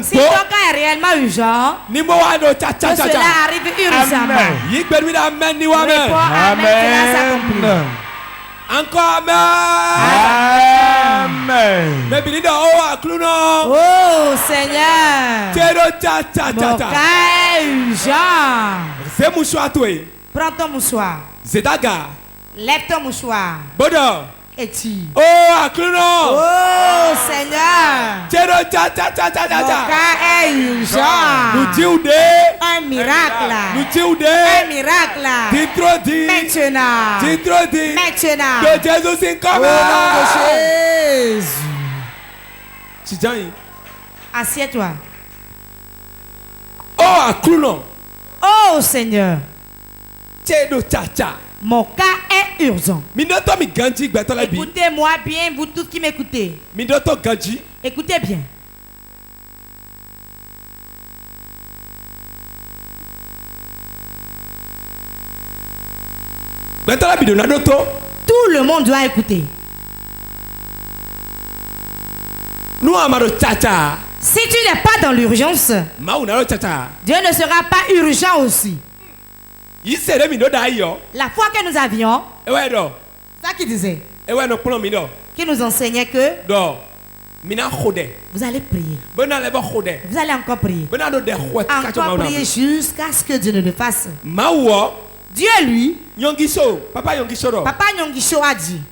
Si ton cas est réellement urgent, que cela arrive urgemment. Réponds amen, cela s'accomplit. Encore amen. Oh Seigneur, mon cas est urgent. Prends ton mouchoir. Lève ton mouchoir. Et tire. Oh Seigneur, mon cas est urgent. Un miracle. Un miracle. Maintenant. Au nom de Jésus. Assieds-toi. Oh Seigneur, mon cas est urgent. Écoutez-moi bien, vous tous qui m'écoutez. Écoutez bien. Tout le monde doit écouter. Si tu n'es pas dans l'urgence, Dieu ne sera pas urgent aussi. La foi que nous avions, ça qui disait, qui nous enseignait que vous allez prier. Vous allez encore prier. Encore prier jusqu'à ce que Dieu ne le fasse. Dieu, lui, Papa Nyongisho a dit,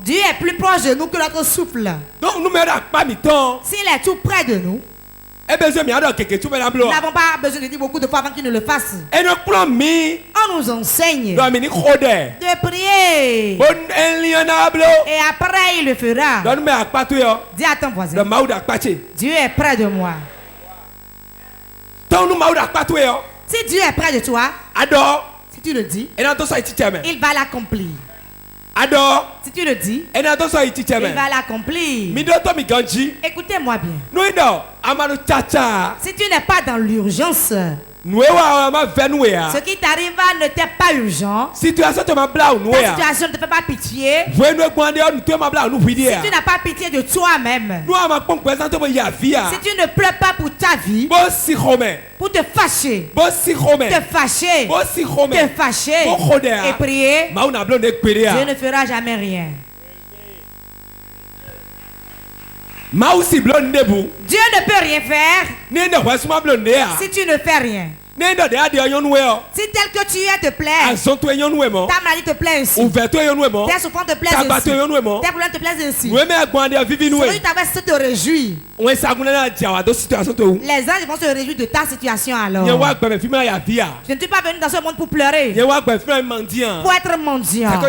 Dieu est plus proche de nous que notre souffle. S'il est tout près de nous, nous n'avons pas besoin de dire beaucoup de fois avant qu'il ne le fasse. On nous enseigne de prier. Et après il le fera. Dis à ton voisin, Dieu est près de moi. Si Dieu est près de toi, si tu le dis, il va l'accomplir. Si tu le dis, il va l'accomplir. Écoutez-moi bien. Si tu n'es pas dans l'urgence, ce qui t'arrive ne t'est pas urgent. Ta situation ne te fait pas pitié. Si tu n'as pas pitié de toi-même, si tu ne pleures pas pour ta vie, pour te fâcher, et prier, Dieu ne fera jamais rien. Dieu ne peut rien faire si tu ne fais rien. Si tel que tu es te plaît, ta maladie te plaît ainsi, tes souffrances te plaisent ainsi, tes problèmes te plaisent ainsi, celui qui te réjouit, les anges vont se réjouir de ta situation alors. Je ne suis pas venu dans ce monde pour pleurer, pour être mendiant. Je ne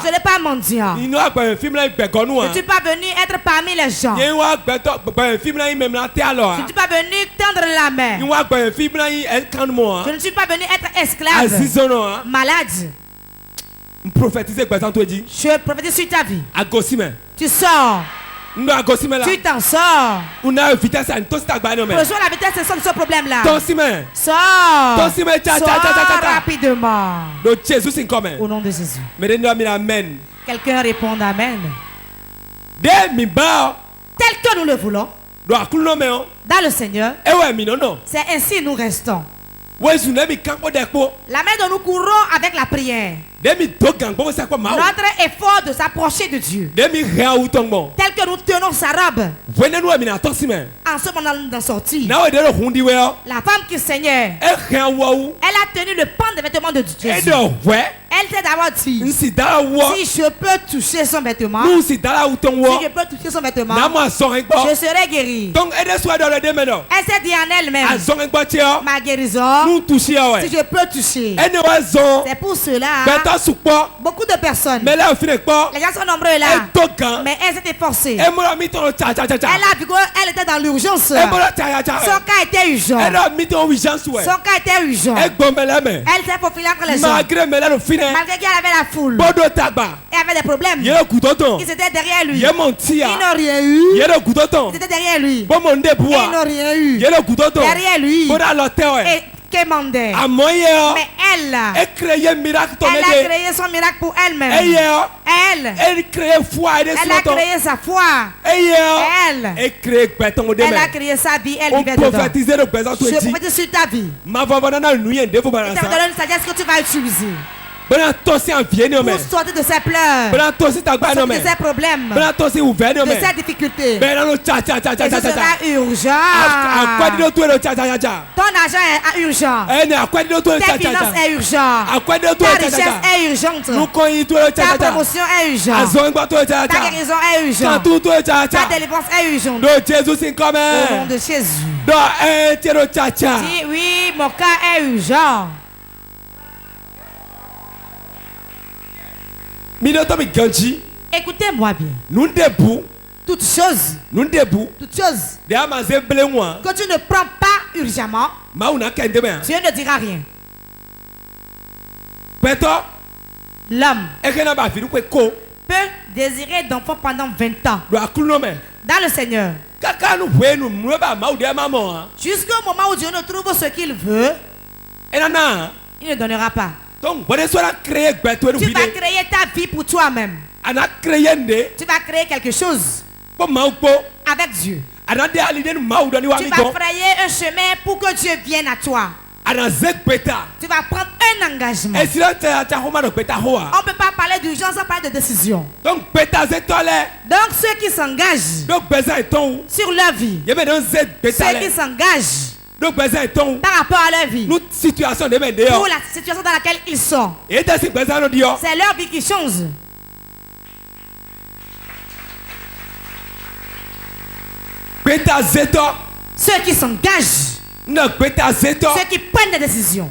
suis pas mendiant. Je ne suis pas venu être parmi les gens. Je ne suis pas venu tendre la main. Je ne suis pas venu être esclave, malade. Je prophétise sur ta vie. Tu sors. Tu t'en sors. Rejoins la vitesse de ce problème-là. Sors. Sors rapidement. Au nom de Jésus. Quelqu'un répond amen. Tel que nous le voulons, dans le Seigneur, c'est ainsi nous restons. La main dont nous courons avec la prière. Notre effort de s'approcher de Dieu. Tel que nous tenons sa robe. En ce moment d'en sortir. La femme qui saignait, elle a tenu le pan des vêtements de Jésus. Elle s'est d'abord dit, si je peux toucher son vêtement, si je peux toucher son vêtement, je serai guéri. Elle s'est dit en elle-même, ma guérison, si je peux toucher. C'est pour cela, beaucoup de personnes, les gens sont nombreux là, mais elle s'est efforcée. Elle a vu qu'elle était dans l'urgence. Son cas était urgent. Son cas était urgent. Elle s'est faufilée entre les gens. Malgré qu'elle avait la foule, elle avait des problèmes. Ils étaient derrière lui. Ils n'ont rien eu. Ils étaient derrière lui. Ils n'ont rien eu. Derrière lui. Et quémandait. Mais elle a créé son miracle pour elle-même. Elle a créé sa foi. Elle a créé sa vie. Elle vivait dedans. Je prophétise sur ta vie. Et tu me donnes une sagesse que tu vas utiliser. Pour sortir de ses pleurs, pour sortir de ses problèmes, de ses difficultés. Et ce sera urgent. Ton argent est urgent. Ta finance est urgente. Ta richesse est urgente. Ta promotion est urgente. Ta guérison est urgente. Ta délivrance est urgente. Au nom de Jésus. Dis oui, mon cas est urgent. Écoutez-moi bien. Toutes choses que tu ne prends pas urgemment, Dieu ne dira rien. L'homme peut désirer d'enfant pendant 20 ans dans le Seigneur. Jusqu'au moment où Dieu ne trouve ce qu'il veut, il ne donnera pas. Tu vas créer ta vie pour toi-même. Tu vas créer quelque chose avec Dieu. Tu vas frayer un chemin pour que Dieu vienne à toi. Tu vas prendre un engagement. On ne peut pas parler d'urgence sans parler de décision. Donc ceux qui s'engagent sur leur vie, ceux qui s'engagent par rapport à leur vie, pour la situation dans laquelle ils sont, c'est leur vie qui change. Ceux qui s'engagent, ceux qui prennent des décisions.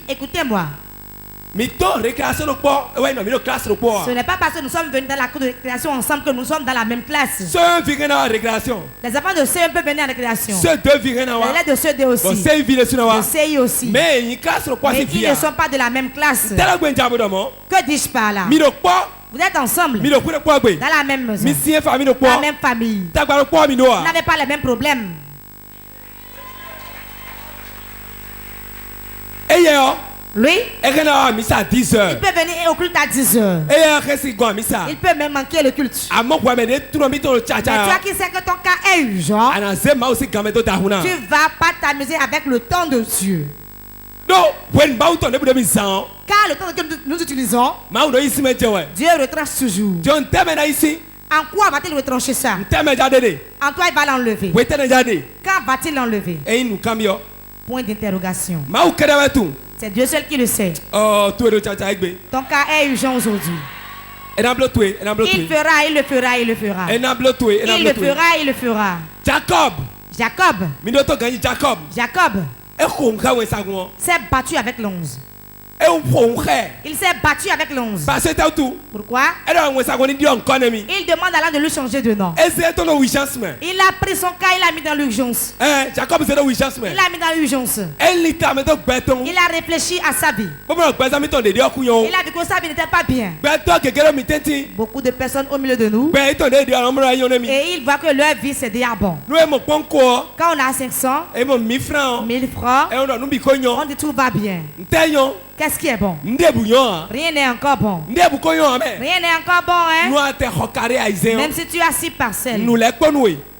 Écoutez-moi. Ce n'est pas parce que nous sommes venus dans la cour de récréation ensemble que nous sommes dans la même classe. Les enfants de CE peuvent venir à la récréation. Les élèves de CE aussi. De CI aussi. Mais ils ne sont pas de la même classe. Que dis-je par là? Vous êtes ensemble dans la même maison, dans la même famille. Vous n'avez pas les mêmes problèmes. Lui, il peut venir au culte à 10 heures. Il peut même manquer le culte. Mais toi qui sais que ton cas est urgent, tu ne vas pas t'amuser avec le temps de Dieu. Car le temps que nous utilisons, Dieu retranche toujours. En quoi va-t-il retrancher ça? En toi, il va l'enlever. Quand va-t-il l'enlever? Point d'interrogation. C'est Dieu seul qui le sait. Ton cas est urgent aujourd'hui. Il fera, il le fera, il le fera. Il le fera, il le fera. Jacob s'est battu avec l'once. Il s'est battu avec l'once. Pourquoi? Il demande à l'un de lui changer de nom. Il a pris son cas, il l'a mis dans l'urgence. Il l'a mis dans l'urgence. Il a réfléchi à sa vie. Il a vu que sa vie n'était pas bien. Beaucoup de personnes au milieu de nous, et ils voient que leur vie c'est déjà bon. Quand on a 500, 1000 francs, on dit tout va bien. Qu'est-ce qui est bon? Rien n'est encore bon. Rien n'est encore bon, hein? Même si tu as 6 parcelles,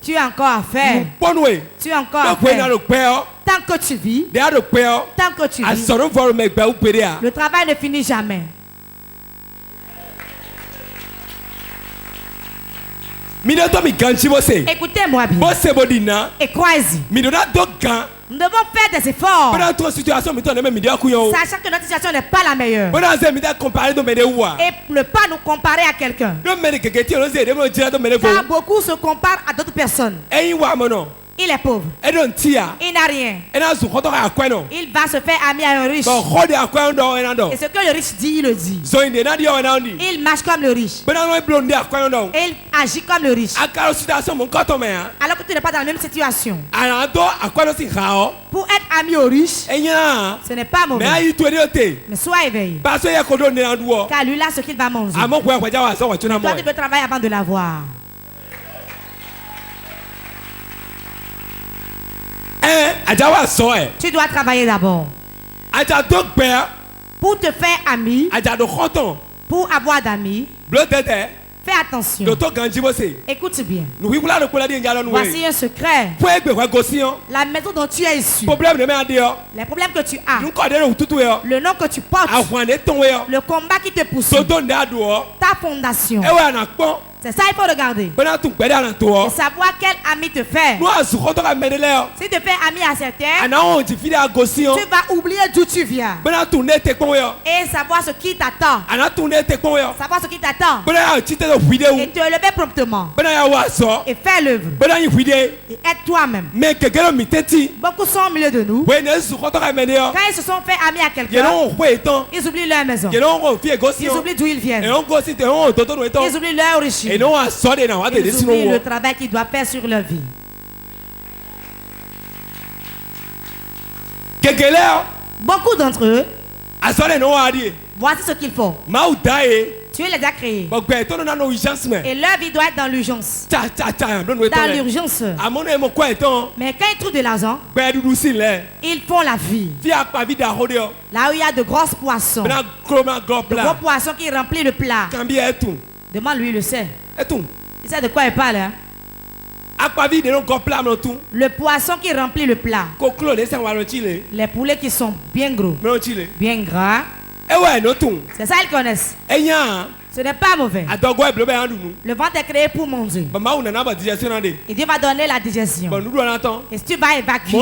tu as encore à faire. Tu as encore à faire. Tant que tu vis, le travail ne finit jamais. Écoutez-moi bien. Et croyez-y. Nous devons faire des efforts. Sachant que notre situation n'est pas la meilleure. Et ne pas nous comparer à quelqu'un. Car beaucoup se comparent à d'autres personnes. Il est pauvre. Il n'a rien. Il va se faire ami à un riche. Et ce que le riche dit, il le dit. Il marche comme le riche. Et il agit comme le riche. Alors que tu n'es pas dans la même situation. Pour être ami au riche, ce n'est pas mauvais. Mais sois éveillé. Car lui, là, ce qu'il va manger. Toi, tu peux travailler avant de l'avoir. Tu dois travailler d'abord. Pour te faire ami. Pour avoir d'amis. Fais attention. Écoute bien. Voici un secret. La maison dont tu es issu. Les problèmes que tu as. Le nom que tu portes. Le combat qui te pousse. Ta fondation. C'est ça il faut regarder. Et savoir quel ami te faire. Si tu fais ami à certains, tu vas oublier d'où tu viens. Et savoir ce qui t'attend. Savoir ce qui t'attend. Et te lever promptement. Et faire l'œuvre. Et être toi-même. Beaucoup sont au milieu de nous. Quand ils se sont fait amis à quelqu'un, ils oublient leur maison. Ils oublient d'où ils viennent. Ils oublient leur origine. Ils oublient le travail qu'ils doivent faire sur leur vie. Beaucoup d'entre eux, voici ce qu'il faut. Dieu les a créés. Et leur vie doit être dans l'urgence. Dans l'urgence. Mais quand ils trouvent de l'argent, ils font la vie. Là où il y a de grosses poissons. De gros poissons qui remplissent le plat. Demande-lui, il le sait. Il sait de quoi il parle. Hein? Le poisson qui remplit le plat. Les poulets qui sont bien gros, bien gras. C'est ça ils connaissent. Ce n'est pas mauvais. Le ventre est créé pour manger. Et Dieu va donner la digestion. Et si tu vas évacuer,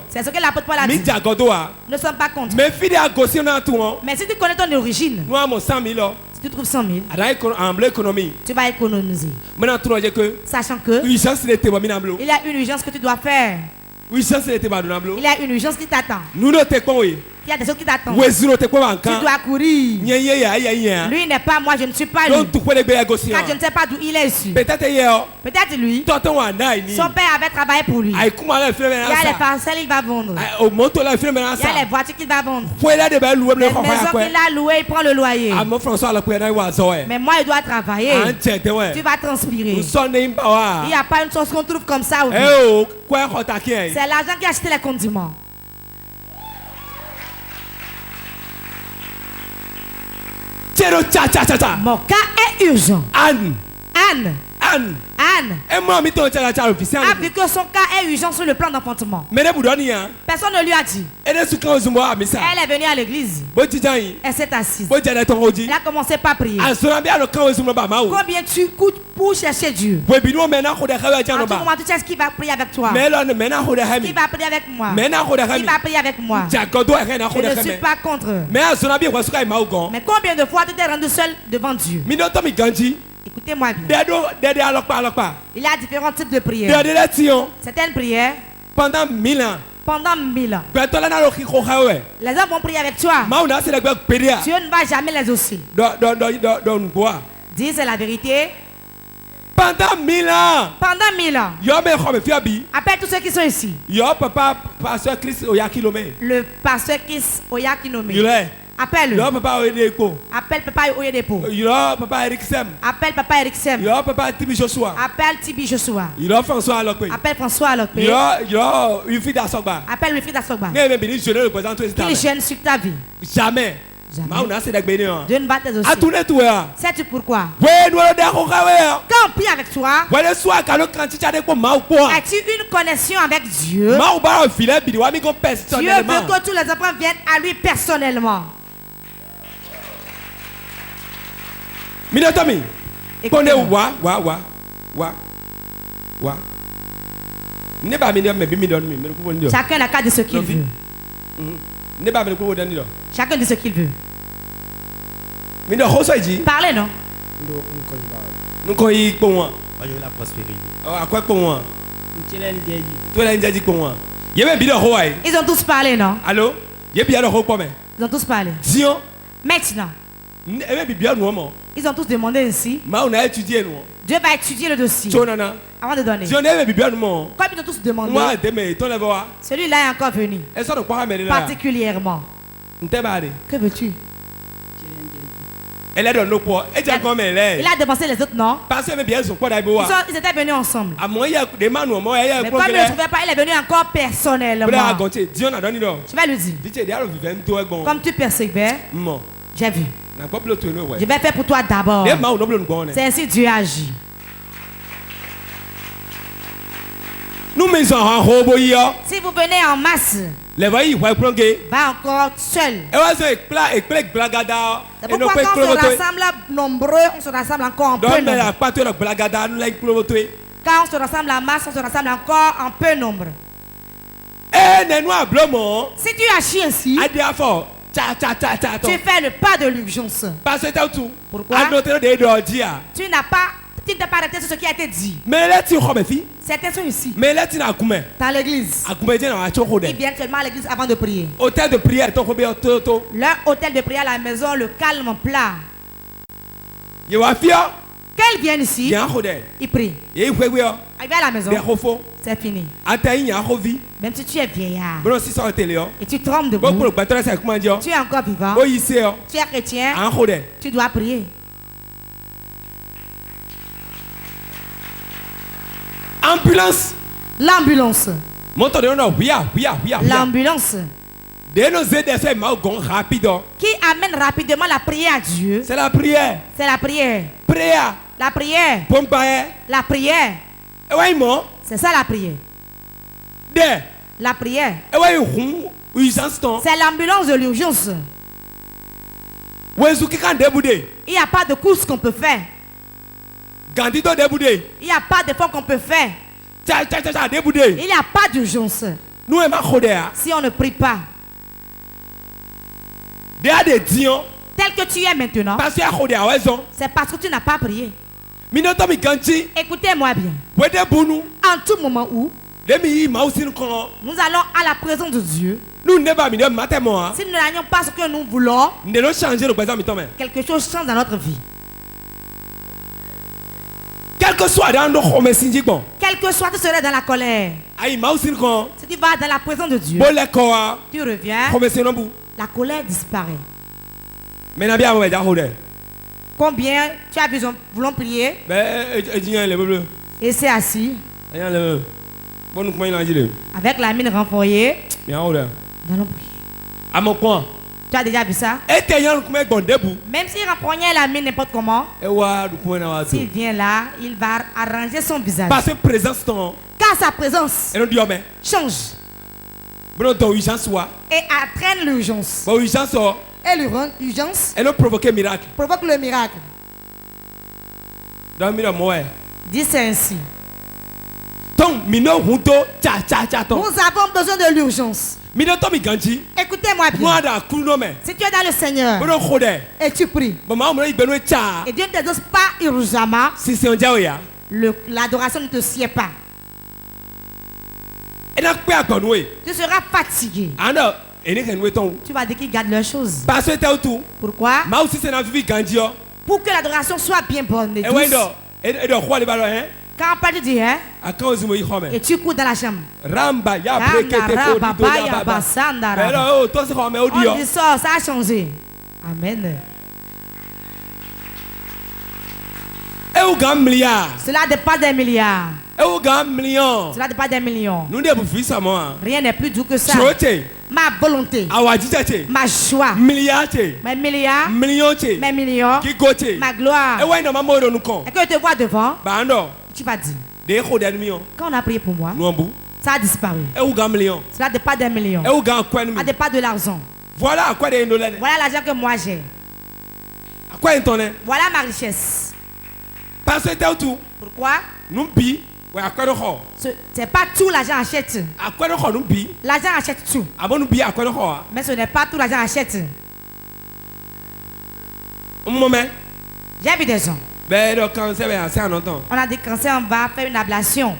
c'est ce que l'apôtre Paul a dit. Nous ne sommes pas contre. Mais si tu connais ton origine, si tu trouves 100 000, tu vas économiser. Sachant que il y a une urgence que tu dois faire. Il y a une urgence qui t'attend. Il y a des choses qui t'attendent. Tu dois courir. Lui n'est pas moi, je ne suis pas lui. Car je ne sais pas d'où il est issu. Peut-être lui. Son père avait travaillé pour lui. Il y a les parcelles qu'il va vendre. Il y a les voitures qu'il va vendre. Les maisons qu'il a louées, il prend le loyer. Mais moi, il doit travailler. Tu vas transpirer. Il n'y a pas une chose qu'on trouve comme ça. C'est l'argent qui a acheté les condiments. Mon cas est urgent. Anne. A vu que son cas est urgent sur le plan d'enfantement. Personne ne lui a dit. Elle est venue à l'église. Elle s'est assise. Elle a commencé par prier. Combien tu coûtes pour chercher Dieu? En tout moment, tu sais qui va prier avec toi. Qui va prier avec moi? Qui va prier avec moi? Je ne suis pas contre. Mais combien de fois tu t'es rendu seul devant Dieu? Écoutez-moi bien. Il y a différents types de prières. Certaines prières, pendant 1000 ans. Les hommes vont prier avec toi. Dieu ne va jamais les exaucer. Dis, c'est la vérité. Pendant 1000 ans. Appelle tous ceux qui sont ici. Le pasteur Chris Oyakinome. Appelle-le. Appelle Papa Oyedepo. Appelle Papa Eric Sem. Appelle Tibi Joshua. Appelle Tibi Joshua. Appelle François Alokpe. Appelle Wilfried Asogba. Qu'il gêne sur ta vie. Jamais. Dieu ne va t'exaucer. Sais-tu pourquoi? Quand on prie avec toi, as-tu une connexion avec Dieu? Dieu veut que tous les enfants viennent à lui personnellement. Chacun a cas de ce qu'il veut. Chacun dit ce qu'il veut. Parlez, non? La prospérité. Ils ont tous parlé, non? Allô? Ils ont tous parlé. Maintenant, ils ont tous demandé ainsi. Dieu va étudier le dossier avant de donner. Comme ils ont tous demandé, celui-là est encore venu. Particulièrement. Que veux-tu? Elle est dans nos poids. Elle dit comme elle est. Il a devancé les autres, non? Parce que bien son poids d'Aïboua. Ils étaient venus ensemble. À moi, il y a des mains, moi, il y a mais comme il ne trouvait pas, il est venu encore personnellement. Je vais lui dire. Comme tu persévères, j'ai vu. Je vais faire pour toi d'abord. C'est ainsi Dieu agit. Nous mettons en robot. Si vous venez en masse, va encore seul. C'est pourquoi quand on se rassemble nombreux, on se rassemble encore en peu nombre. Quand on se rassemble en masse, on se rassemble encore en peu nombre. Si tu agis ainsi, tu fais le pas de l'urgence. Pourquoi? Tu n'as pas arrêté sur ce qui a été dit. Certains sont ici. Dans l'église. Ils viennent seulement à l'église avant de prier. Leur hôtel de prière à la maison, le calme plat. Quand ils viennent ici, ils prient. Ils viennent à la maison. C'est fini. Même si tu es vieillard et tu trembles debout, tu es encore vivant, tu es chrétien, tu dois prier. Ambulance. L'ambulance. L'ambulance. Qui amène rapidement la prière à Dieu. C'est la prière. C'est la prière. Prière. La prière. La prière. C'est ça la prière. La prière. C'est l'ambulance de l'urgence. Il n'y a pas de course qu'on peut faire. Il n'y a pas d'effort qu'on peut faire. Il n'y a pas d'urgence. Si on ne prie pas. Tel que tu es maintenant. C'est parce que tu n'as pas prié. Écoutez-moi bien. En tout moment où nous allons à la présence de Dieu. Si nous n'allions pas ce que nous voulons, quelque chose change dans notre vie. Quel que soit, tu serais dans la colère. Si tu vas dans la présence de Dieu, tu reviens, la colère disparaît. Combien tu as besoin, voulons prier? Et c'est assis. Avec la mine renfroyée. Nous allons prier. Tu as déjà vu ça? Même s'il renfrognait la mine n'importe comment, s'il vient là, il va arranger son visage. Car sa présence change et entraîne l'urgence. Et l'urgence provoque le miracle. Dis c'est ainsi. Nous avons besoin de l'urgence. Écoutez-moi bien. Si tu es dans le Seigneur et tu pries et Dieu ne te donne pas urgemment, l'adoration ne te sied pas. Tu seras fatigué. Tu vas dire qu'ils gardent leurs choses. Pourquoi? Pour que l'adoration soit bien bonne et douce. Quand on parle, tu dis, hein? Et tu cours dans la chambre. On dit ça, ça a changé. Amen. Cela dépasse des milliards. Cela dépasse des millions. Rien n'est plus doux que ça. Ma volonté, ma joie, mes milliards, mes millions, ma gloire. Et que je te vois devant, tu vas dire, quand on a prié pour moi, ça a disparu. Cela dépasse des millions. Ça dépasse de l'argent. Voilà l'argent que moi j'ai. Voilà ma richesse. Pourquoi? C'est pas tout l'argent achète. L'argent achète tout. Mais ce n'est pas tout l'argent achète. J'ai vu des gens. On a des cancers, on va faire une ablation.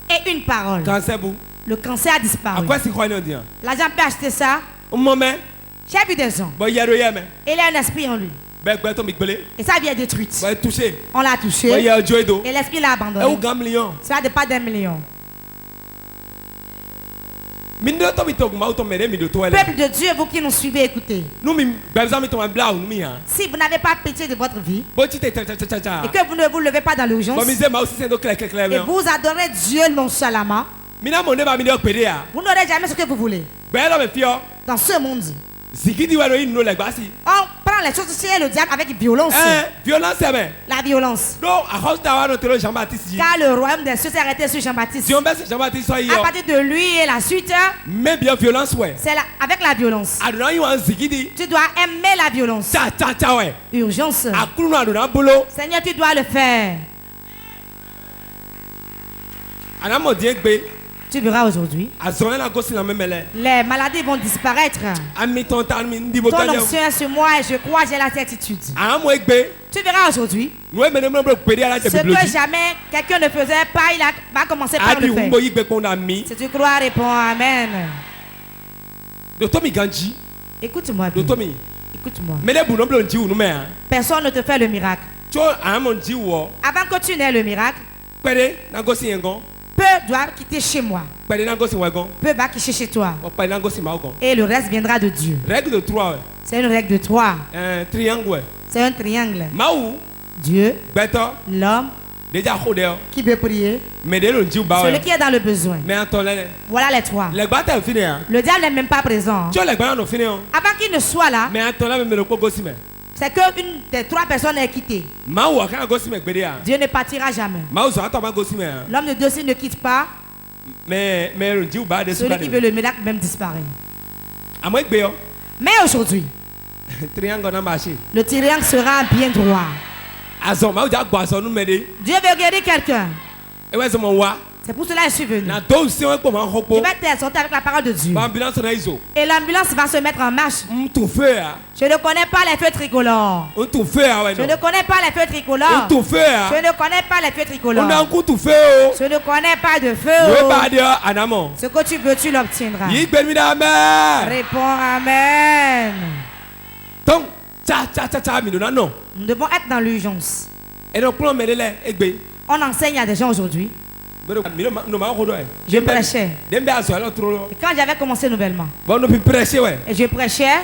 Et une parole. Le cancer a disparu. L'argent peut acheter ça. J'ai vu des gens. Il a un esprit en lui. Et sa vie est détruite. On l'a touché. Et l'esprit l'a abandonné. Cela dépasse des millions. Peuple de Dieu, vous qui nous suivez, écoutez. Si vous n'avez pas pitié de votre vie et que vous ne vous levez pas dans l'urgence et vous adorez Dieu nonchalamment, vous n'aurez jamais ce que vous voulez. Dans ce monde, on prend les choses chez le diable avec violence. La violence. Car le royaume des cieux s'est arrêté sur Jean-Baptiste. À partir de lui et la suite, c'est avec la violence. Tu dois aimer la violence. Urgence. Seigneur, tu dois le faire. Tu verras aujourd'hui, les maladies vont disparaître. Ton onction est sur moi et je crois, j'ai la certitude. Tu verras aujourd'hui, ce que jamais quelqu'un ne faisait pas, il va commencer par le faire. Si tu crois, réponds Amen. Écoute-moi bien. Écoute-moi. Personne ne te fait le miracle. Avant que tu n'aies le miracle, peu doit quitter chez moi. Peu va quitter chez toi. Et le reste viendra de Dieu. Règle de 3. C'est une règle de 3. Triangle. C'est un triangle. Dieu, l'homme qui veut prier, celui qui est dans le besoin. Voilà les 3. Le diable n'est même pas présent. Avant qu'il ne soit là, c'est qu'une des 3 personnes est quittée. Dieu ne partira jamais. L'homme de Dieu, s'il ne quitte pas, celui qui veut le miracle même disparaît. Mais aujourd'hui, le triangle sera bien droit. Dieu veut guérir quelqu'un. C'est pour cela que je suis venu. Je vais t'exhorter avec la parole de Dieu. Et l'ambulance va se mettre en marche. Je ne connais pas les feux tricolores. Je ne connais pas les feux tricolores. Je ne connais pas les feux tricolores. Je ne connais pas de feu. Ce que tu veux, tu l'obtiendras. Réponds Amen. Nous devons être dans l'urgence. On enseigne à des gens aujourd'hui. Je prêchais. Et quand j'avais commencé nouvellement, et je prêchais,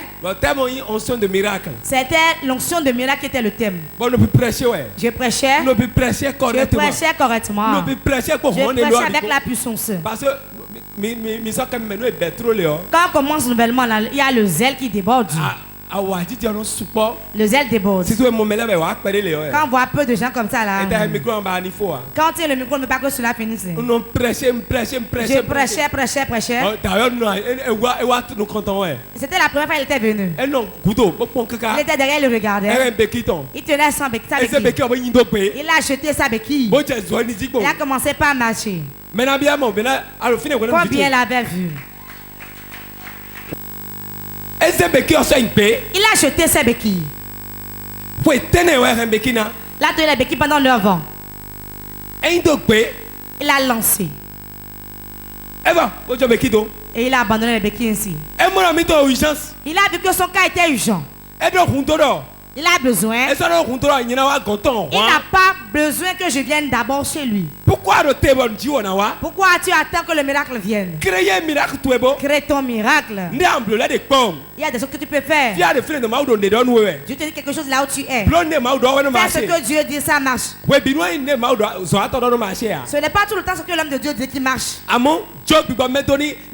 c'était l'onction de miracle qui était le thème. Je prêchais correctement. Je prêchais avec la puissance. Quand on commence nouvellement, il y a le zèle qui déborde. Le zèle déborde. Quand on voit peu de gens comme ça là, quand il y a le micro, ne veut pas que cela finisse. Je prêchais. C'était la première fois qu'il était venu. Il était derrière, il le regardait. Il tenait sa béquille. Il a jeté sa béquille. Il a commencé par marcher. Combien il avait vu? Il a jeté ses béquilles. Il a tenu les béquilles pendant 9 ans. Il a lancé. Et il a abandonné les béquilles ainsi. Il a vu que son cas était urgent. Il a besoin. Il n'a pas besoin que je vienne d'abord chez lui. Pourquoi tu attends que le miracle vienne? Crée ton miracle. Il y a des choses que tu peux faire. Dieu te dit quelque chose là où tu es. Fais ce que Dieu dit, ça marche. Ce n'est pas tout le temps ce que l'homme de Dieu dit qui marche.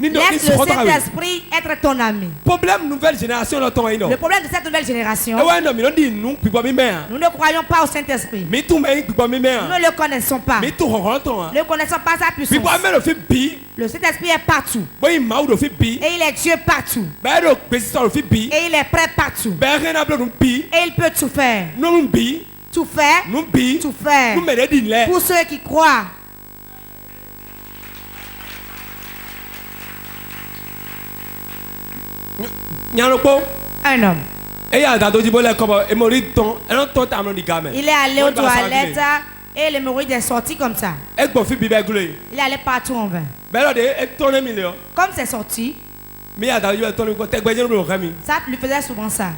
Laisse le Saint-Esprit être ton ami. Le problème de cette nouvelle génération, nous ne croyons pas au Saint-Esprit. Nous ne le connaissons pas. Nous ne connaissons pas sa puissance. Le Saint-Esprit est partout. Et il est Dieu partout. Et il est prêt partout. Et il peut tout faire. Tout faire. Tout faire. Pour ceux qui croient. Un homme. Il est allé aux toilettes et l'hémorroïde est sorti comme ça. Il est allé partout en vain. Comme c'est sorti, ça lui faisait souvent ça.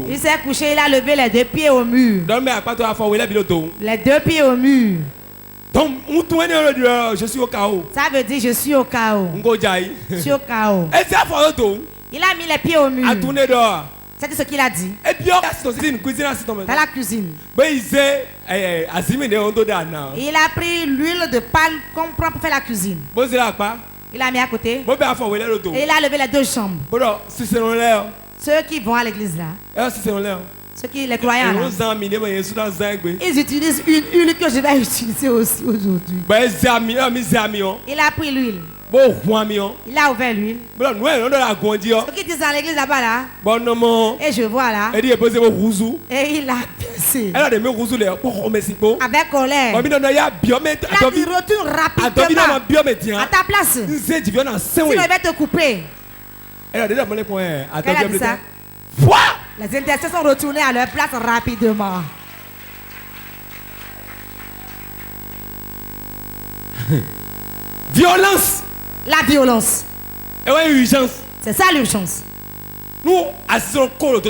Il s'est couché, il a levé les 2 pieds au mur. Les 2 pieds au mur. Donc, je suis au chaos. Ça veut dire je suis au chaos. Je suis au chaos. Et c'est à fond tout. Il a mis les pieds au mur. À tourner dehors. C'est ce qu'il a dit. Et puis, Dans la cuisine. Il a pris l'huile de palme qu'on prend pour faire la cuisine. Il a mis à côté. Et il a levé les deux chambres. Ceux qui vont à l'église là. Ceux qui les croyants là. Ils utilisent une huile que je vais utiliser aussi aujourd'hui. Il a pris l'huile. Il a ouvert l'huile. Ceux qui disent dans l'église là-bas là. Et je vois là. Et il a baissé. Avec colère. Il a dit retourne rapidement à ta place. Sinon il va te couper. Elle a dit ça. Les intercesseurs sont retournés à leur place rapidement. Violence. La violence. Urgence. C'est ça l'urgence. Nous assistons au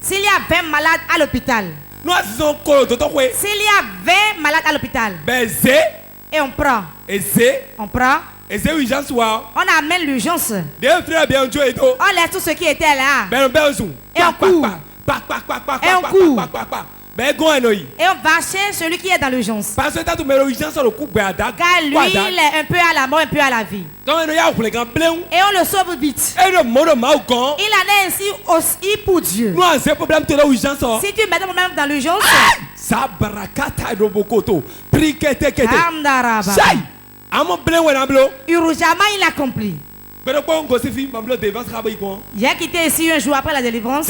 s'il y a 20 malades à l'hôpital. Nous assistons au s'il y a 20 malades à l'hôpital. Et on prend. On prend. On amène l'urgence. On laisse tout ce qui était là. Et on court. Et on court. Et on va chez celui qui est dans l'urgence. Car lui, il est un peu à la mort, un peu à la vie. Et on le sauve vite. Il en est ainsi aussi pour Dieu. Si tu mets un problème dans l'urgence, urgemment il accomplit. J'ai quitté ici un jour après la délivrance.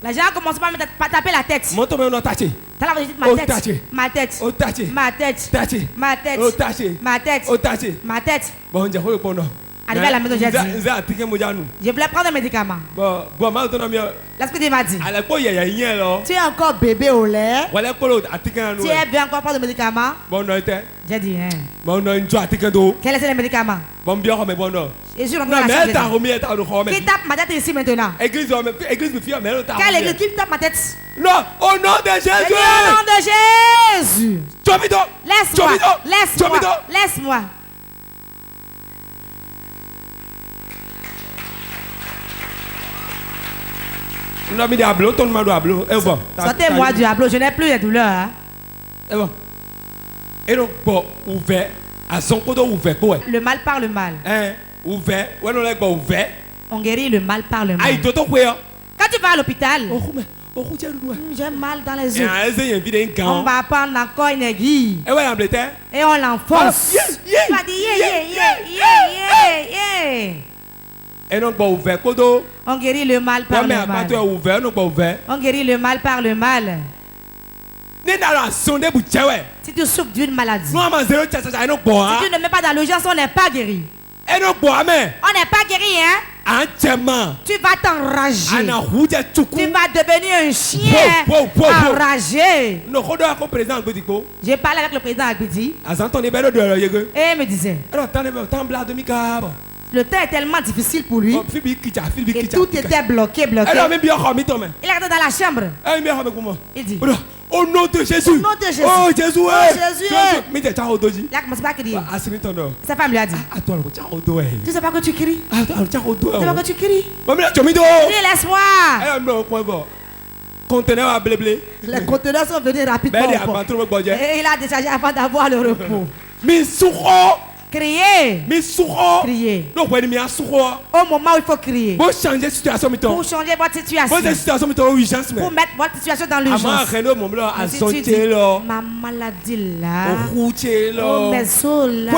Les gens commencent par taper la tête. Ma tête. Ma tête. Ma tête. Ma tête. Ma tête. Ma tête. Arrivé à la maison, j'ai dit je voulais prendre un médicament. Là, ce que Dieu m'a dit, tu es encore bébé au lait. Tu es bien encore prendre le médicament. J'ai dit quel est le médicament? Et je qui tape ma tête ici maintenant? Quelle église qui tape ma tête? Non, au nom de Jésus. Au nom de Jésus. Laisse-moi. Laisse-moi. Laisse-moi. Sortez-moi du diablo, je n'ai plus de douleur. Le mal par le mal. On guérit le mal par le mal. Quand tu vas à l'hôpital, j'ai mal dans les os. On va prendre encore une aiguille et on l'enfonce. Tu vas dire on guérit le mal par le mal. On guérit le mal par le mal. Si tu souffres d'une maladie, si tu ne mets pas dans l'urgence, on n'est pas guéri. On n'est pas guéri, hein? Tu vas t'enrager. Tu vas devenir un chien enragé. J'ai parlé avec le président Agbidi. Et il me disait le temps est tellement difficile pour lui et tout était bloqué. Il est dans la chambre. Il dit au nom de Jésus. Au nom de Jésus. Oh Jésus. Oh Jésus. Il a commencé par crier. Sa femme lui a dit tu sais pas que tu cries? Tu sais pas que tu cries? Laisse-moi. Les conteneurs sont venus rapidement. Et il a déchargé avant d'avoir le repos. Crier. Crier. Au moment où il faut crier. Pour changer votre situation. Pour mettre votre situation dans l'urgence. Si tu dis, ma maladie là. Oh mes os là.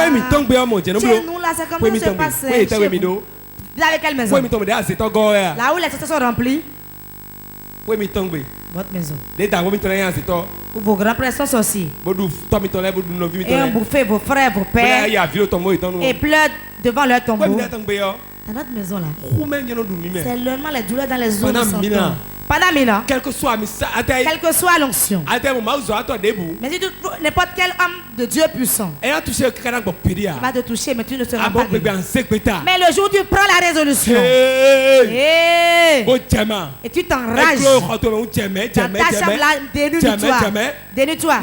Chez nous là, c'est comme ça se passe. Vous avez quelle maison? Là où les sociétés sont remplies. Votre maison. Où vos grands-pères sont sortis. Et ont bouffé vos frères, vos pères. Et pleurent devant leur tombeau. Dans notre maison là. C'est seulement les douleurs dans les os. Pendant 1000 ans. Quel que soit l'onction. Mais si tu trouves n'importe quel homme de Dieu puissant. Il va te toucher, mais tu ne seras pas guéri. Mais le jour où tu prends la résolution. Et tu t'enrages. Dans ta chambre là, dénude-toi.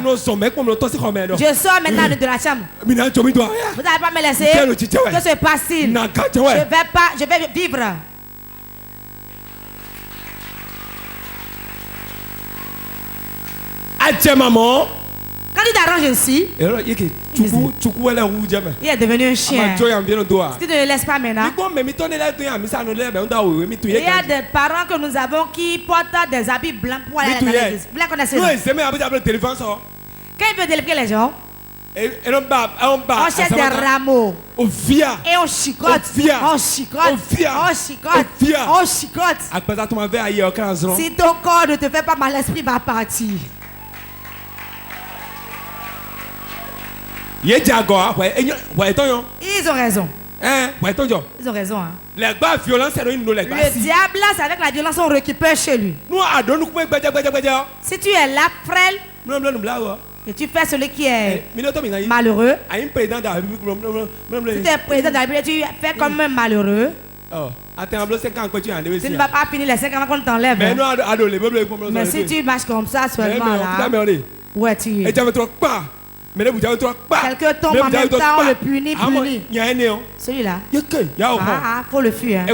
Je sors maintenant de la chambre. Vous n'allez pas me laisser. Que se passe-t-il? Je vais vivre. Maman. Quand tu t'arranges ainsi, il est devenu un chien. Si tu ne le laisses pas maintenant, il y a des parents que nous avons qui portent des habits blancs pour aller dans l'église. Blanc qu'on a Quand il veut délivrer les gens, on cherche des rameaux et on chicote. Si ton corps ne te fait pas mal, l'esprit va partir. Ils ont raison. Ils ont raison. Hein. Le diable, c'est avec la violence qu'on récupère chez lui. Si tu es là, frêle, et tu fais celui qui est malheureux, si tu es président de la Bible, tu fais comme un malheureux. Tu ne vas pas finir les 5 ans qu'on t'enlève. Mais si tu marches comme ça seulement là, où es-tu? Quelqu'un tombe en même temps, on le punit. Celui-là, faut le fuir. Hein.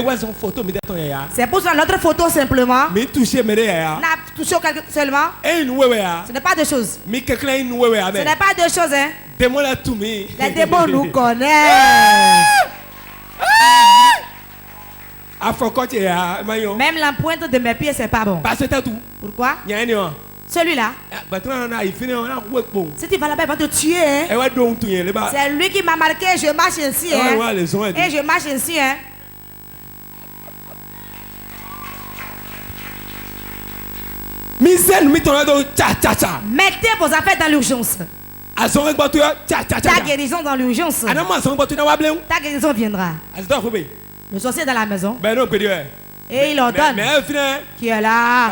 C'est pour ça notre photo simplement. On a touché seulement. Ce n'est pas deux choses. Ce n'est pas deux choses. Hein. Les démons nous connaissent. Même la pointe de mes pieds, c'est pas bon. Pourquoi? Celui-là, si tu vas là-bas, il va te tuer. Hein? C'est lui qui m'a marqué, je marche ainsi. Hein? Et je marche ainsi. Hein? Mettez vos affaires dans l'urgence. Ta guérison dans l'urgence. Ta guérison viendra. Le sorcier est dans la maison. Et il ordonne qui est là.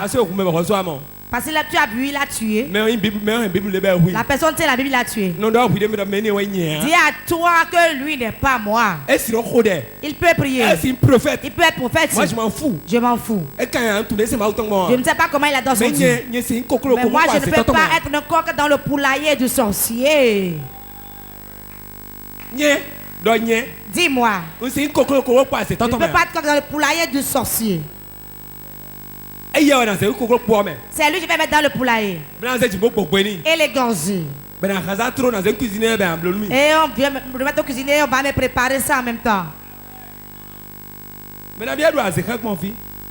Parce que là, tu as bu, il a tué. La personne tient la Bible, il a tué. Dis à toi que lui n'est pas moi. Il peut prier. Il peut être prophète. Moi, je m'en fous. Je m'en fous. Je ne sais pas comment il adore son Dieu. Mais moi, je ne peux pas être un coq dans le poulailler du sorcier. Dis-moi. Je ne peux pas être coq dans le poulailler du sorcier. C'est lui qui va mettre dans le poulailler. Et les gorgées. Et on vient me mettre au cuisinier et on va me préparer ça en même temps.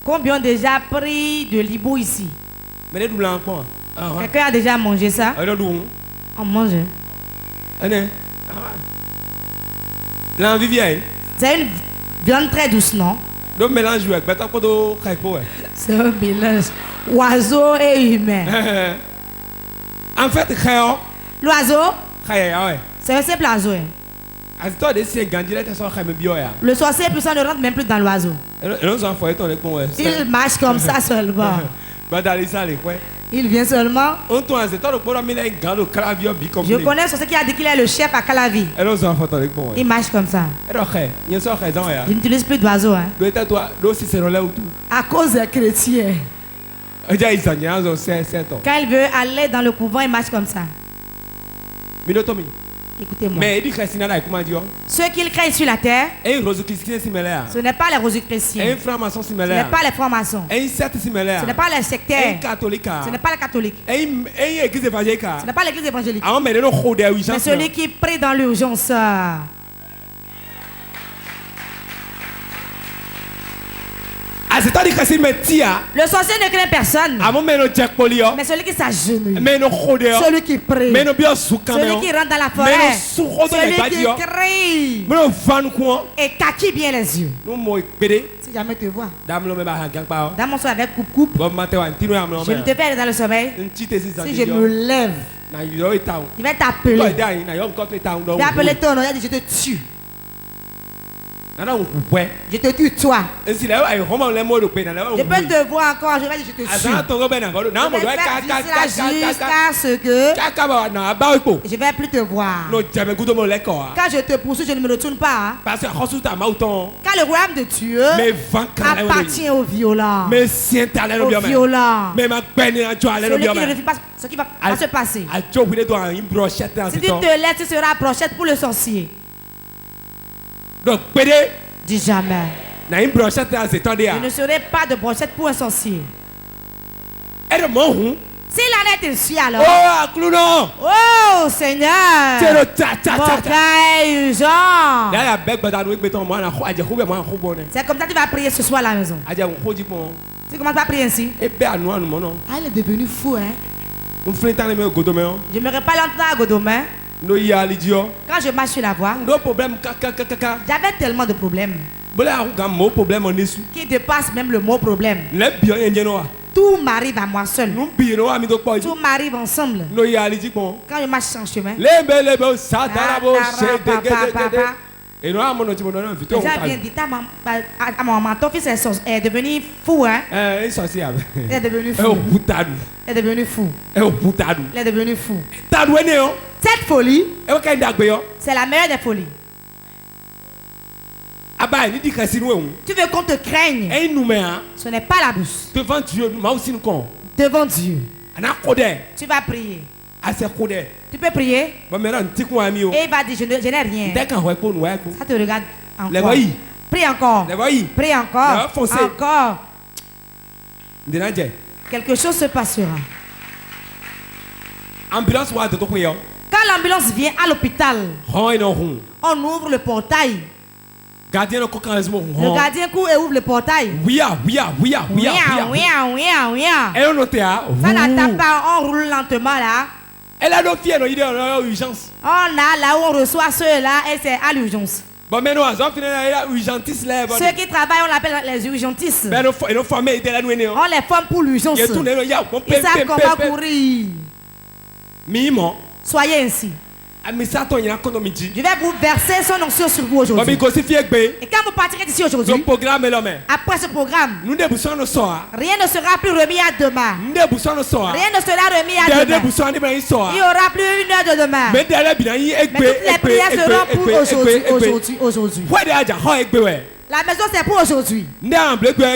Combien ont déjà pris de l'hibou ici? Quelqu'un a déjà mangé ça? On mange. C'est une viande très douce, non? C'est un mélange. Oiseau et humain. En fait, l'oiseau, c'est un simple oiseau. Le sorcier puissant ne rentre même plus dans l'oiseau. Il marche comme ça seulement. Il vient seulement. Je connais ce qui a dit qu'il est le chef à Calavi. Il marche comme ça. Je n'utilise plus d'oiseau. Hein. À cause des chrétiens. Quand il veut aller dans le couvent, il marche comme ça. Écoutez-moi. Ceux qu'il crée sur la terre, ce n'est pas les Rosicruciens. Ce n'est pas les francs-maçons. Ce n'est pas les sectaires. Ce n'est pas les catholiques. Ce n'est pas l'église évangélique. Mais celui qui prie dans l'urgence. Le sorcier ne craint personne. Mais celui qui s'agenouille, celui qui prie, celui qui rentre dans la forêt, celui qui crie et kaki bien les yeux. Si jamais te vois dans mon soir avec coupe-coupe, je ne te fais dans le sommeil. Si je me lève, il va t'appeler. Il va appeler ton nom, il va dire je te tue. Je te tue toi. Je peux te voir encore, je vais dire je te tue. Je vais faire jusqu'à ce que je vais plus te voir. Quand je te poursuis, je ne me retourne pas. Car le royaume de Dieu appartient aux violents. Aux violents. Celui qui ne refuse pas ce qui va se passer. Si tu te laisses, tu seras brochette pour le sorcier. Dis jamais. Je ne serai pas de brochette pour un sorcier. S'il en est ainsi alors. Oh Seigneur. Mon cas est urgent. C'est comme ça que tu vas prier ce soir à la maison. Tu commences à prier ainsi. Ah, il est devenu fou, hein. Je ne me pas longtemps à Godomé. Quand je marche sur la voie, j'avais tellement de problèmes qui dépassent même le mot problème. Tout m'arrive à moi seul. Tout m'arrive ensemble. Quand je marche en chemin, déjà bien dit à maman, ton fils est devenu fou, hein? Il est devenu fou. Il est devenu fou. Il est devenu fou. Cette folie, c'est la meilleure des folies. Tu veux qu'on te craigne? Ce n'est pas la bouche. Devant Dieu. Tu vas prier. Tu peux prier. Et il va dire je n'ai rien. Ça te regarde encore. Prie encore. Prie encore. Encore. Quelque chose se passera. Quand l'ambulance vient à l'hôpital, on ouvre le portail. Le gardien court et ouvre le portail. Ça n'attend pas, on roule lentement là. On a là où on reçoit ceux-là et c'est à l'urgence. Ceux qui travaillent, on l'appelle les urgentistes. On les forme pour l'urgence. Ils savent comment courir. Soyez ainsi. Je vais vous verser son onction sur vous aujourd'hui. Et quand vous partirez d'ici aujourd'hui, après ce programme, rien ne sera plus remis à demain. Rien ne sera remis à demain. Il n'y aura plus une heure de demain. Mais toutes les prières seront pour aujourd'hui. La maison c'est pour aujourd'hui.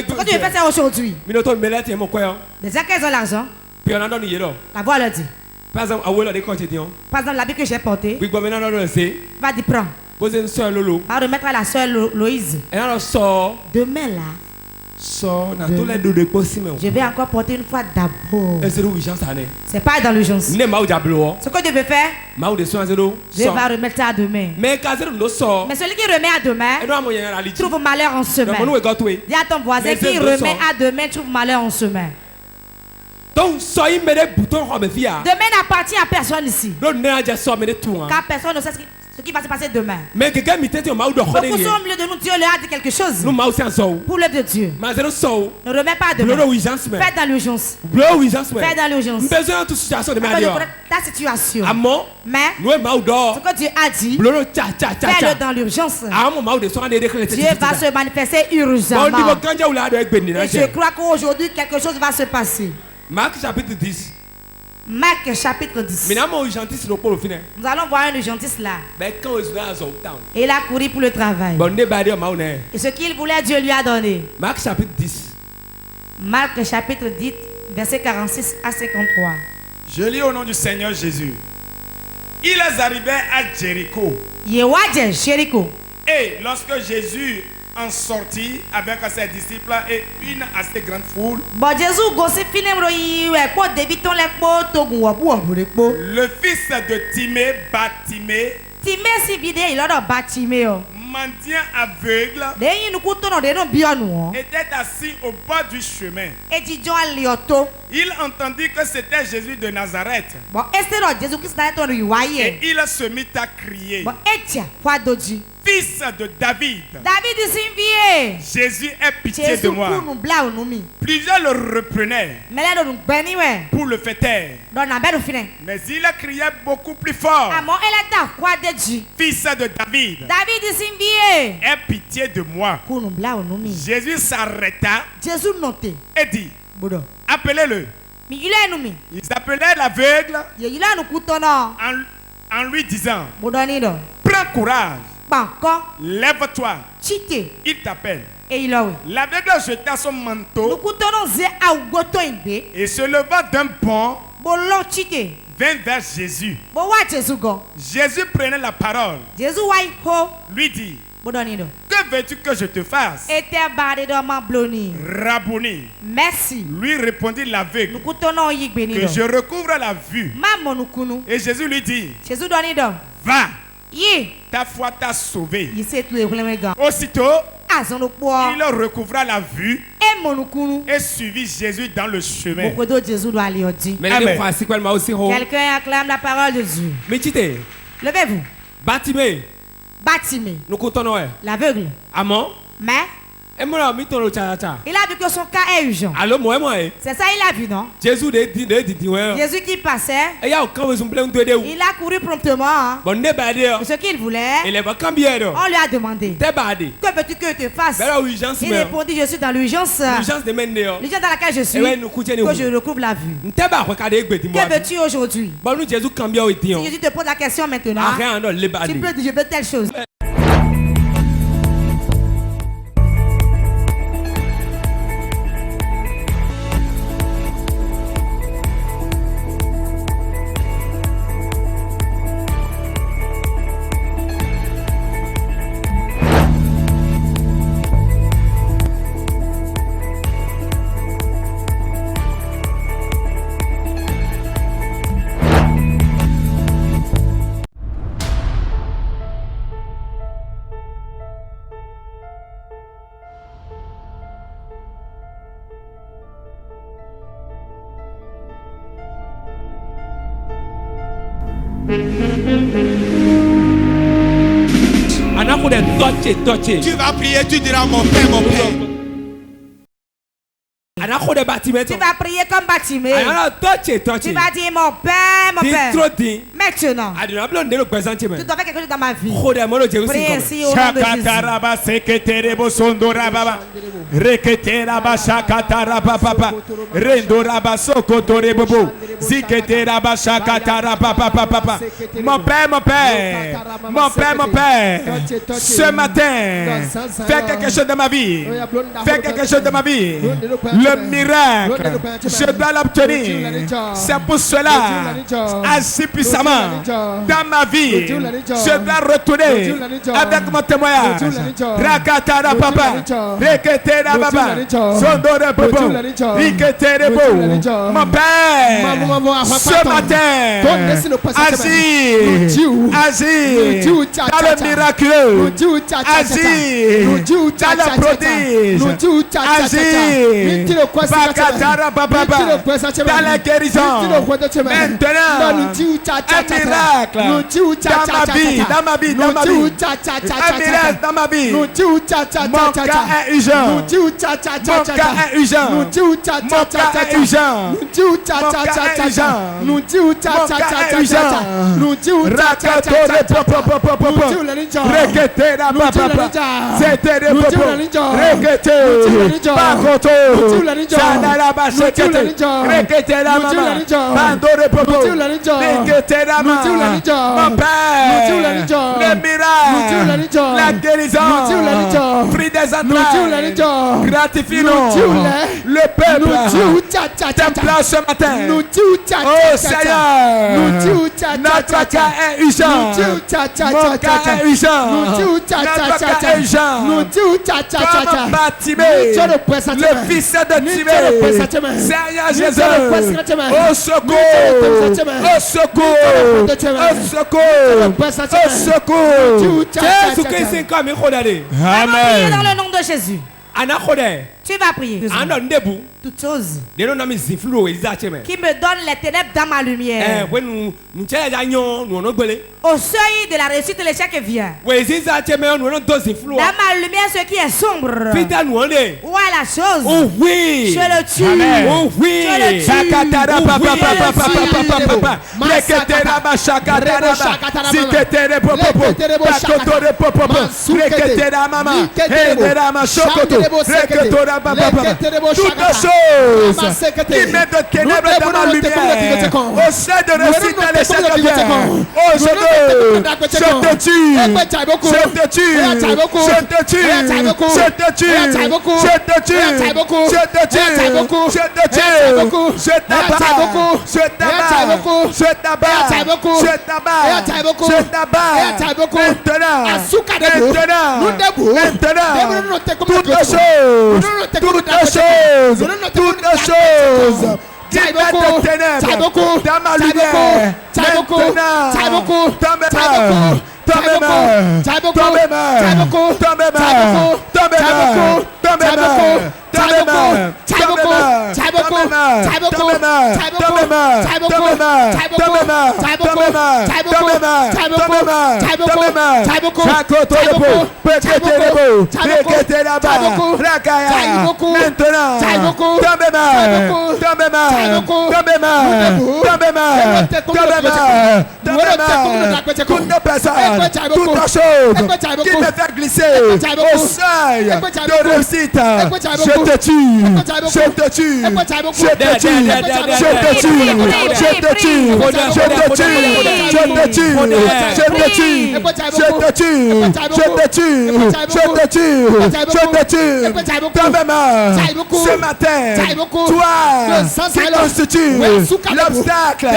Pourquoi tu veux faire ça aujourd'hui? Les gens qui ont l'argent, la voix leur dit. Par exemple, l'habit que j'ai porté, va dire prends. Va remettre à la soeur Loïse. Demain là, je vais encore porter une fois d'abord. C'est pas dans l'urgence. Ce que je vais faire, je vais remettre ça à demain. Mais celui qui remet à demain trouve malheur en semaine. Dis à ton voisin qui remet à demain trouve malheur en semaine. Demain n'appartient à personne ici. Car personne ne sait ce qui va se passer demain. Beaucoup sont au milieu de nous. Dieu leur a dit quelque chose. Pour l'œuvre de Dieu. Ne remets pas à demain. Faites dans l'urgence. Faites dans l'urgence. Ta situation. Mais ce que Dieu a dit, fais-le dans l'urgence. Dieu va se manifester urgemment. Et je crois qu'aujourd'hui quelque chose va se passer. Marc chapitre 10. Marc chapitre 10. Nous allons voir un urgentiste là. Et il a couru pour le travail. Et ce qu'il voulait, Dieu lui a donné. Marc chapitre 10. Marc chapitre 10, verset 46 à 53. Je lis au nom du Seigneur Jésus. Ils arrivaient à Jéricho. Jéricho. Et lorsque Jésus en sortit avec ses disciples et une assez grande foule, le fils de Timée, Bartimée, mendiant aveugle, était assis au bord du chemin. Il entendit que c'était Jésus de Nazareth. Et il se mit à crier: Fils de David. Jésus ait pitié de moi. Plusieurs le reprenaient pour le faire taire. Mais il a crié beaucoup plus fort. Fils de David. Aie pitié de moi. Jésus s'arrêta et dit, appelez-le. Ils appelaient l'aveugle en lui disant, prends courage, lève-toi, il t'appelle. L'aveugle jeta son manteau et se leva d'un bond, vint vers Jésus. Jésus prenait la parole, lui dit, que veux-tu que je te fasse? Rabouni. Merci. Lui répondit l'aveugle, que je recouvre la vue. Et Jésus lui dit, va, ta foi t'a sauvé. Aussitôt, il recouvra la vue et suivit Jésus dans le chemin. Quelqu'un acclame la parole de Dieu. Levez-vous. Bartimée. L'aveugle. Mais il a vu que son cas est urgent. C'est ça, il a vu, non? Jésus qui passait, il a couru promptement. Ce qu'il voulait, on lui a demandé, que veux-tu que je te fasse? Il répondit, je suis dans l'urgence dans laquelle je suis, que je recouvre la vue. Que veux-tu aujourd'hui? Si Jésus te pose la question maintenant, tu peux dire, je veux telle chose. Tu vas prier, tu diras mon Père, mon Père. Tu vas prier comme Bartimée. Tu vas dire mon Père, mon Père. Maintenant, tu dois faire quelque chose dans ma vie. Prie ainsi au nom de Jésus. Mon Père, mon Père, mon Père, mon Père, ce matin, fais quelque chose dans ma vie. Fais quelque chose dans ma vie. Le miracle, je dois l'obtenir. C'est pour cela, agis puissamment dans ma vie. Je dois retourner avec mon témoignage. Rakatara papa, reketera baba, sondore bobo, riketere bo. Mon Père, ce matin, agis, agis dans le miraculeux, agis dans le prodige, agis Bakatara papa, dans la guérison. Maintenant, un miracle dans ma vie, dans ma vie, dans ma vie. Un miracle dans ma vie. Mon cas est urgent. Mon cas est urgent. Mon cas est urgent. Mon cas est urgent. Mon cas est urgent. Rakatore popo, reketera papa, c'était des popo, rekete, bakoto. Chanala bashekete, rekete la mama, bandore popo, rekete la mama, mon Père, le miracle, la guérison, prix des entrailles, gratifie-nous, le peuple, t'aimes là ce matin, oh Seigneur, notre cas est urgent, mon cas est urgent, notre cas est urgent, comme Bartimée, le fils de Timée, Seigneur Jésus, au secours, au secours, au secours, au secours. Jésus Christ est comme il faut aller. Amen. Dans le nom de Jésus. Tu vas prier. Toutes choses qui me donnent les ténèbres dans ma lumière. Au seuil de la réussite, l'échec vient. Dans ma lumière, ce qui est sombre. Où est la chose? Je le tue. Je le toutes choses qui mettent de ténèbres dans ma lumière, au sein de réussite à l'échec vient. Aujourd'hui, je te tue, je te tue, je te tue, je te tue, je te tue, je te tue, je te tue, je t'abats, je t'abats, je t'abats, je t'abats, je t'abats. Maintenant, toutes choses, toutes choses qui mettent de ténèbres dans ma lumière, toute chose qui me fait glisser au seuil de réussite, je te tue, je te tue, je te tue, je te tue, je te tue, je te tue, je te tue, je te tue, je te tue, je te tue, je te tue, je te tue, dans mes mains, ce matin, toi qui constitues l'obstacle de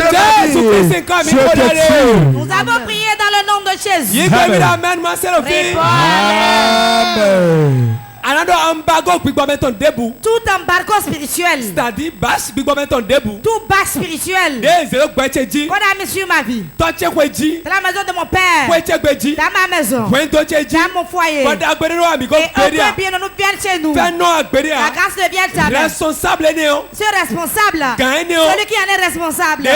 ma vie, je te tue. Nous avons prié dans le nom de Jésus. Amen. Tout embargo spirituel. C'est-à-dire Tout bas spirituel. Qu'on a mis sur ma vie. Dans la maison de mon père. Dans ma maison. Dans mon foyer. Et aucun bien ne nous vienne chez nous. La grâce devient jamais. Responsable. Ce responsable. Celui qui en est responsable. Qui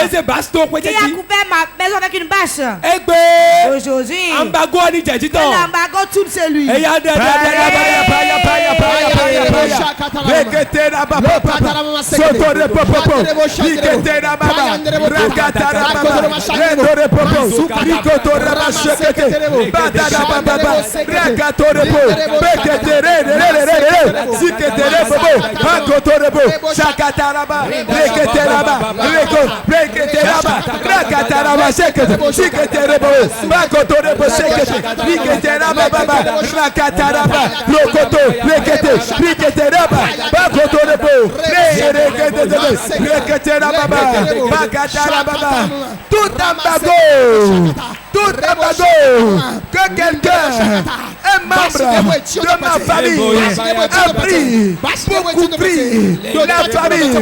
a couvert ma maison avec une bâche. Aujourd'hui. L'embargo tue celui. tout embargo que quelqu'un, un membre de ma famille, a pris, beaucoup pris de la famille,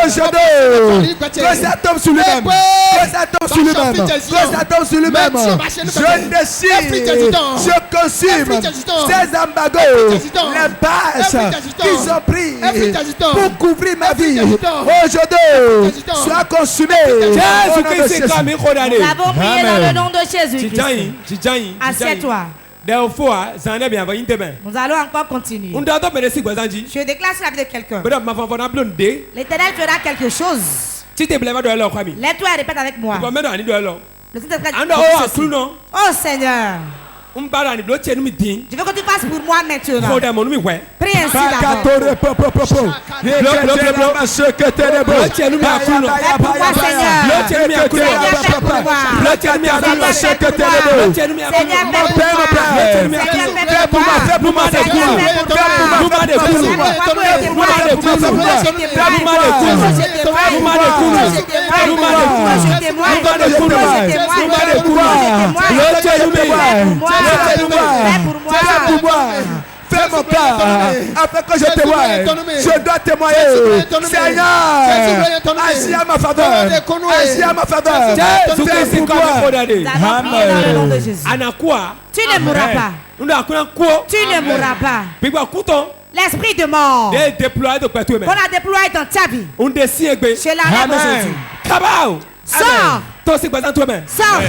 aujourd'hui, que ça tombe sur lui-même, que ça tombe sur lui-même, que ça tombe sur lui-même. Je décide, je consume ces embargos, les bâches qu'ils ont pris pour couvrir ma vie. Aujourd'hui, soit consumé. Nous avons prié dans le nom de Jésus-Christ. Assieds-toi. Nous allons encore continuer. Je déclare sur la vie de quelqu'un. L'Éternel fera quelque chose. Lève-toi et répète avec moi. Le oh Seigneur. Je veux que tu fasses pour moi maintenant. Prie ainsi d'abord. Fais pour moi, Seigneur. Seigneur, fais pour moi. Seigneur, Fais mon cas afin que je témoigne. Je dois témoigner. Seigneur, agis à ma faveur. Agis à ma faveur. Fais pour moi. Tu ne mourras pas. Tu ne mourras pas. L'esprit de mort. Qu'on a déployé dans ta vie. Je l'enlève aujourd'hui. Sors. Sors.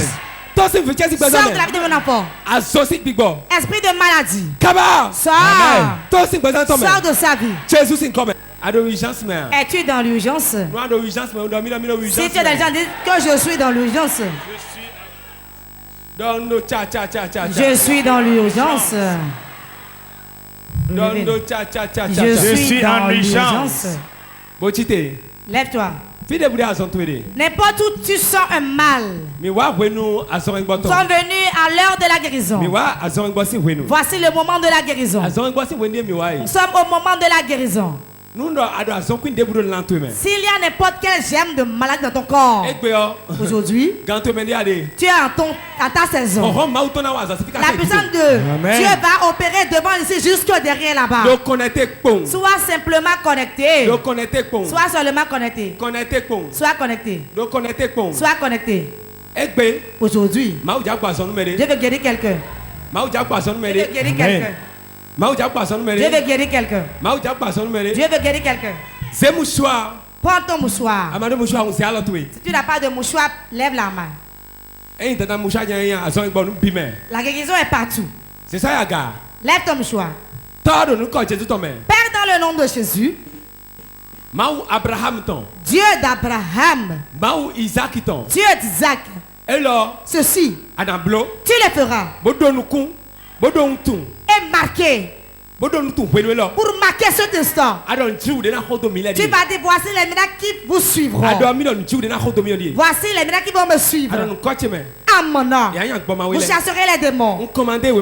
Sors de la vie de mon enfant. Esprit de maladie. Sors. Sors de sa vie. Es-tu dans l'urgence? Si tu es dans l'urgence, dis que je suis dans l'urgence. Je suis dans l'urgence. Je suis dans l'urgence. Lève-toi. N'importe où tu sens un mal, sont venus à l'heure de la guérison. Voici le moment de la guérison. Nous sommes au moment de la guérison. S'il y a n'importe quel germe de maladie dans ton corps, aujourd'hui, tu es à ta saison. La puissance de Dieu va opérer devant ici jusque derrière là-bas. Sois simplement connecté. Sois seulement connecté. Sois connecté. Sois connecté. Aujourd'hui, Dieu veut guérir quelqu'un. Dieu veut guérir quelqu'un. Dieu veut guérir quelqu'un. Dieu veut guérir quelqu'un. Prends ton mouchoir. Si tu n'as pas de mouchoir, lève la main. La guérison est partout. Lève ton mouchoir. Père, dans le nom de Jésus, Dieu d'Abraham, Dieu d'Isaac, ceci, tu le feras. Et marqué. Pour marquer cet instant, tu vas dire voici les miracles qui vous suivront. Voici les miracles qui vont me suivre. À mon nom, vous chasserez les démons. Je commande les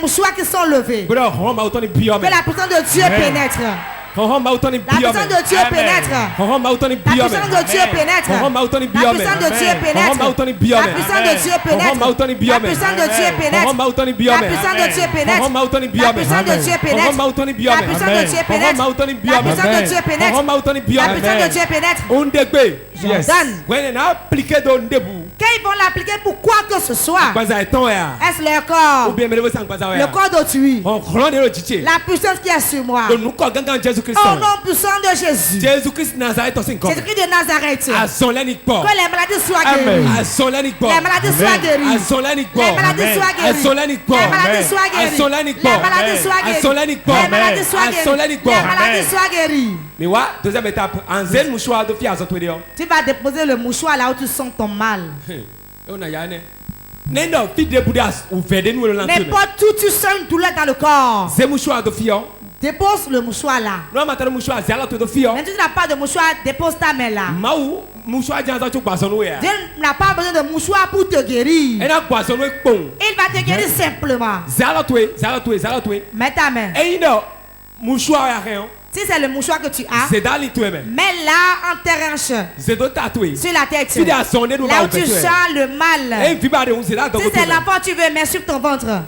mouchoirs qui sont levés. Que la puissance de Dieu pénètre. La puissance de Dieu pénètre. La puissance de Dieu pénètre. La puissance de Dieu pénètre. La puissance de Dieu pénètre. La puissance de Dieu pénètre. La puissance de Dieu pénètre. La puissance de Dieu pénètre. La puissance de Dieu pénètre. La puissance de Dieu pénètre. La puissance de Dieu pénètre. Quand ils vont l'appliquer pour quoi que ce soit, est-ce leur corps, le corps d'autrui, la puissance qui est sur moi, au nom puissant de Jésus, Jésus-Christ de Nazareth, que les maladies soient guéries, les maladies soient guéries, les maladies soient guéries, les maladies soient guéries, les maladies soient guéries, les maladies soient guéries, les maladies soient guéries. Tu vas déposer le mouchoir là où tu sens ton mal. N'importe où tu sens une douleur dans le corps, dépose le mouchoir là. Même si tu n'as pas de mouchoir, dépose ta main là. Dieu n'a pas besoin de mouchoir pour te guérir. Il va te guérir simplement. Mets ta main. Si c'est le mouchoir que tu as, mets-la en tes hanches, sur la tête, là où tu sens le mal. Si c'est l'enfant tu veux, mets sur ton ventre.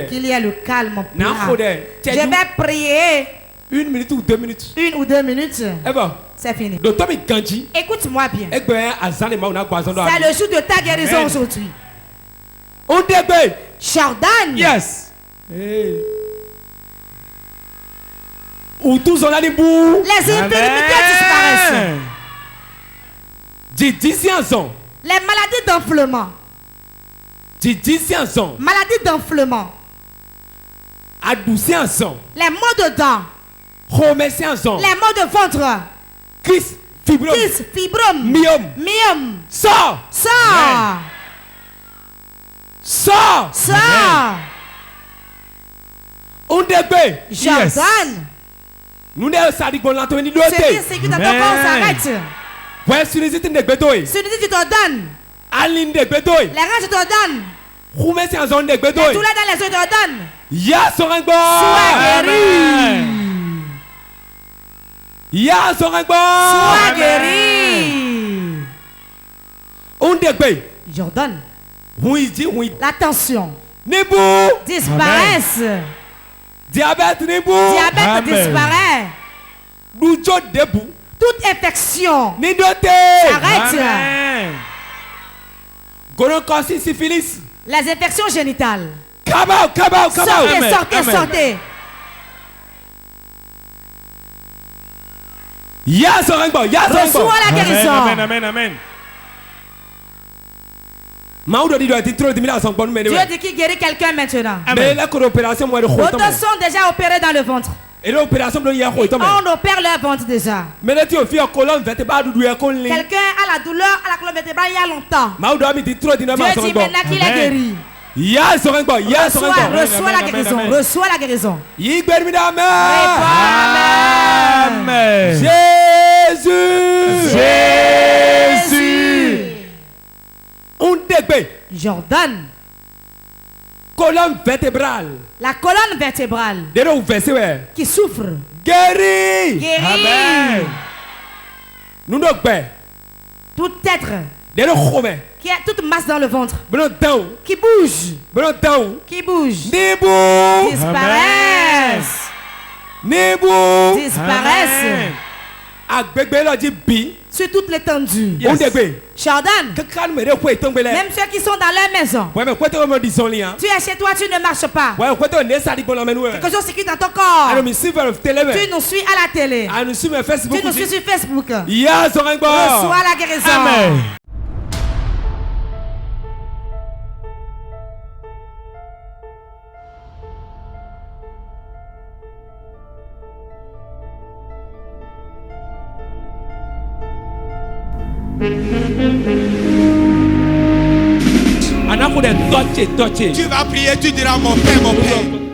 Qu'il y ait le calme. Je vais prier 1 minute ou 2 minutes. 1 ou 2 minutes. C'est fini. Écoute-moi bien. C'est le jour de ta guérison aujourd'hui. Jordan. Yes. Où tous on a les bouts. Les infirmités disparaissent. Les maladies d'enflement. Maladies d'enflement. Les maux de dents. Les maux de ventre. Kyste, fibrome. Myome. Sors. On début. Jordan. Nous ne savons pas si nous c'est que ton corps s'arrête. Si tu te donnes. Les reins je te donne. Les douleurs dans les yeux je te donne. Sois guéri. Sois guéri. On début. Jordan. La tension disparaisse. Diabète disparaît. Toute infection s'arrête. Gonocosie, syphilis. Les infections génitales Come out, come out, come out. Sortez, sortez, sortez. Yes, Orangbo, yes, Orangbo. Reçois la guérison. Amen, amen, amen. Dieu dit qu'il guérit quelqu'un maintenant. Mais la opération, moi, d'autres sont déjà opérés dans le ventre. Et l'opération, on opère leur ventre déjà. Quelqu'un a la douleur à la colonne vertébrale il y a longtemps. Dieu dit maintenant qu'il est guéri. Yes, Orangbo, yes, Orangbo. Reçois la guérison, reçois la guérison. Amen. Jésus. Jésus. Jordan. Colonne vertébrale. La colonne vertébrale. Qui souffre. Guéri. Guéri. Amen. Nous tout être. Qui a toute masse dans le ventre. Qui bouge. Qui bouge. Disparaissent. Disparaissent. Sur toute l'étendue. Jordan. Même ceux qui sont dans leur maison. Tu es chez toi, tu ne marches pas. Quelque chose s'écrit dans ton corps. Tu nous suis à la télé. Tu nous suis sur Facebook. Reçois la guérison. Amen. Tu vas prier, tu diras mon père, mon père.